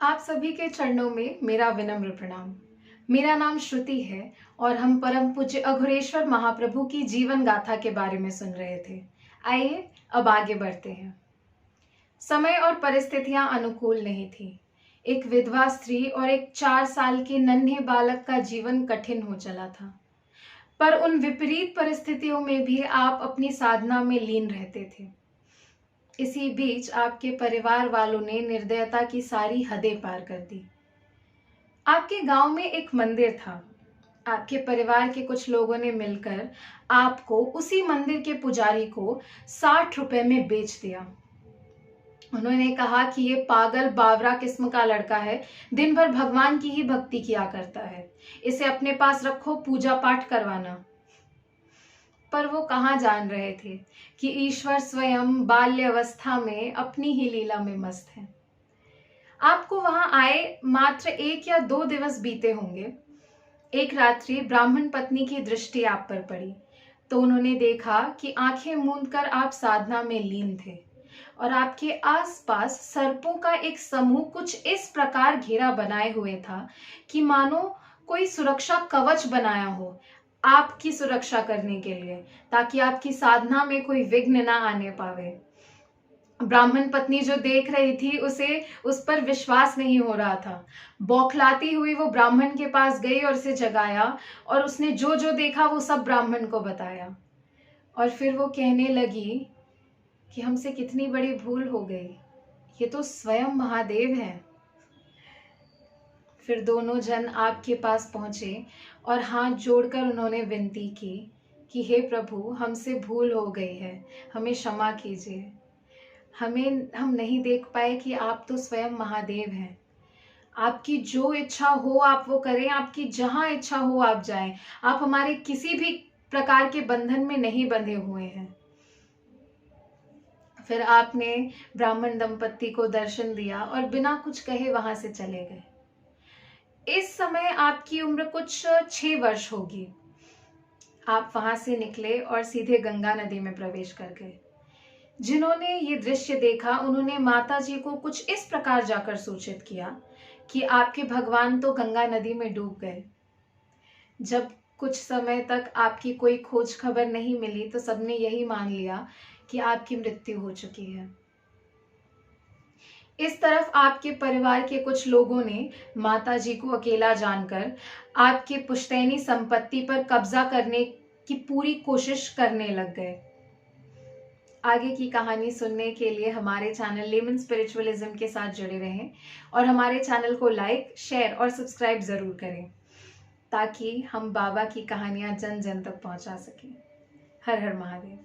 आप सभी के चरणों में मेरा विनम्र प्रणाम। मेरा नाम श्रुति है और हम परम पूज्य अघोरेश्वर महाप्रभु की जीवन गाथा के बारे में सुन रहे थे। आइए अब आगे बढ़ते हैं। समय और परिस्थितियां अनुकूल नहीं थी। एक विधवा स्त्री और एक 4 साल के नन्हे बालक का जीवन कठिन हो चला था। पर उन विपरीत परिस्थितियों में भी आप अपनी साधना में लीन रहते थे। इसी बीच आपके परिवार वालों ने निर्दयता की सारी हदें पार कर दी। आपके गांव में एक मंदिर था। आपके परिवार के कुछ लोगों ने मिलकर आपको उसी मंदिर के पुजारी को 60 रुपए में बेच दिया। उन्होंने कहा कि ये पागल बावरा किस्म का लड़का है, दिन भर भगवान की ही भक्ति किया करता है, इसे अपने पास रखो, पूजा पाठ करवाना। पर वो कहाँ जान रहे थे कि ईश्वर स्वयं बाल्य अवस्था में अपनी ही लीला में मस्त है। आपको वहां आए मात्र 1 या 2 दिवस बीते होंगे। एक रात्रि ब्राह्मण पत्नी की दृष्टि आप पर पड़ी तो उन्होंने देखा कि आंखें मूंदकर आप साधना में लीन थे और आपके आसपास सर्पों का एक समूह कुछ इस प्रकार घेरा बनाए हुए था कि मानो कोई सुरक्षा कवच बनाया हो आपकी सुरक्षा करने के लिए, ताकि आपकी साधना में कोई विघ्न ना आने पावे। ब्राह्मण पत्नी जो देख रही थी उसे उस पर विश्वास नहीं हो रहा था। बौखलाती हुई वो ब्राह्मण के पास गई और उसे जगाया और उसने जो जो देखा वो सब ब्राह्मण को बताया। और फिर वो कहने लगी कि हमसे कितनी बड़ी भूल हो गई, ये तो स्वयं महादेव हैं। फिर दोनों जन आपके पास पहुंचे और हाथ जोड़कर उन्होंने विनती की कि हे प्रभु, हमसे भूल हो गई है, हमें क्षमा कीजिए। हम नहीं देख पाए कि आप तो स्वयं महादेव हैं। आपकी जो इच्छा हो आप वो करें, आपकी जहां इच्छा हो आप जाएं। आप हमारे किसी भी प्रकार के बंधन में नहीं बंधे हुए हैं। फिर आपने ब्राह्मण दंपत्ति को दर्शन दिया और बिना कुछ कहे वहां से चले गए। इस समय आपकी उम्र कुछ 6 वर्ष होगी। आप वहां से निकले और सीधे गंगा नदी में प्रवेश कर गए। जिन्होंने ये दृश्य देखा उन्होंने माता जी को कुछ इस प्रकार जाकर सूचित किया कि आपके भगवान तो गंगा नदी में डूब गए। जब कुछ समय तक आपकी कोई खोज खबर नहीं मिली तो सबने यही मान लिया कि आपकी मृत्यु हो चुकी है। इस तरफ आपके परिवार के कुछ लोगों ने माता जी को अकेला जानकर आपके पुश्तैनी संपत्ति पर कब्जा करने की पूरी कोशिश करने लग गए। आगे की कहानी सुनने के लिए हमारे चैनल लेमन स्पिरिचुअलिज्म के साथ जुड़े रहें और हमारे चैनल को लाइक, शेयर और सब्सक्राइब जरूर करें ताकि हम बाबा की कहानियां जन जन तक पहुंचा सकें। हर हर महादेव।